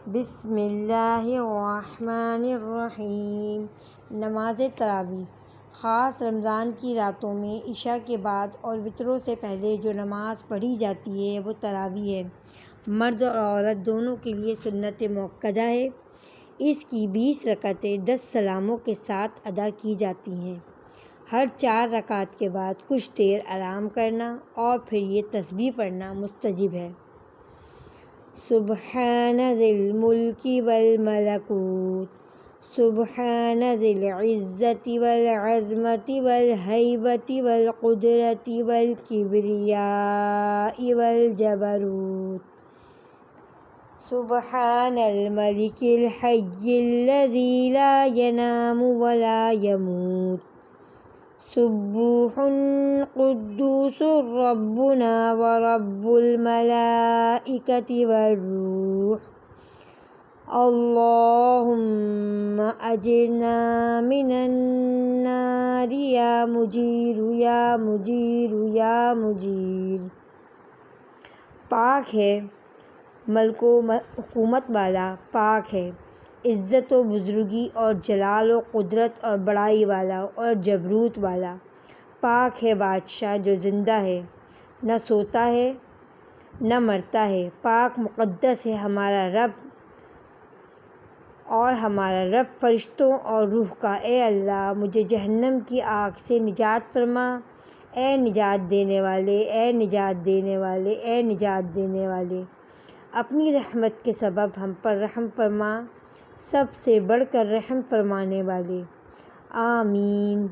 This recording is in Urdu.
بسم اللہ الرحمن الرحیم۔ نماز تراویح خاص رمضان کی راتوں میں عشاء کے بعد اور وتروں سے پہلے جو نماز پڑھی جاتی ہے وہ تراویح ہے۔ مرد اور عورت دونوں کے لیے سنت مؤکدہ ہے۔ اس کی 20 رکعتیں 10 سلاموں کے ساتھ ادا کی جاتی ہیں۔ ہر 4 رکعت کے بعد کچھ دیر آرام کرنا اور پھر یہ تسبیح پڑھنا مستحب ہے۔ سبحان ذی الملک والملکوت سبحان ذی العزت والعظمت والہیبت والقدرت والکبریاء والجبروت سبحان الملک الحی الذی لا ینام ولا یموت سبوح قدوس ربنا ورب الملائکۃ والروح اللہم اجرنا من النار یا مجیر یا مجیر یا مجیر۔ پاک ہے، ملک و حکومت والا، پاک ہے، عزت و بزرگی اور جلال و قدرت اور بڑائی والا اور جبروت والا۔ پاک ہے بادشاہ جو زندہ ہے، نہ سوتا ہے نہ مرتا ہے۔ پاک مقدس ہے ہمارا رب اور ہمارا رب فرشتوں اور روح کا۔ اے اللہ مجھے جہنم کی آگ سے نجات فرما۔ اے نجات دینے والے، اے نجات دینے والے، اے نجات دینے والے، اپنی رحمت کے سبب ہم پر رحم فرما، سب سے بڑھ کر رحم فرمانے والے۔ آمین۔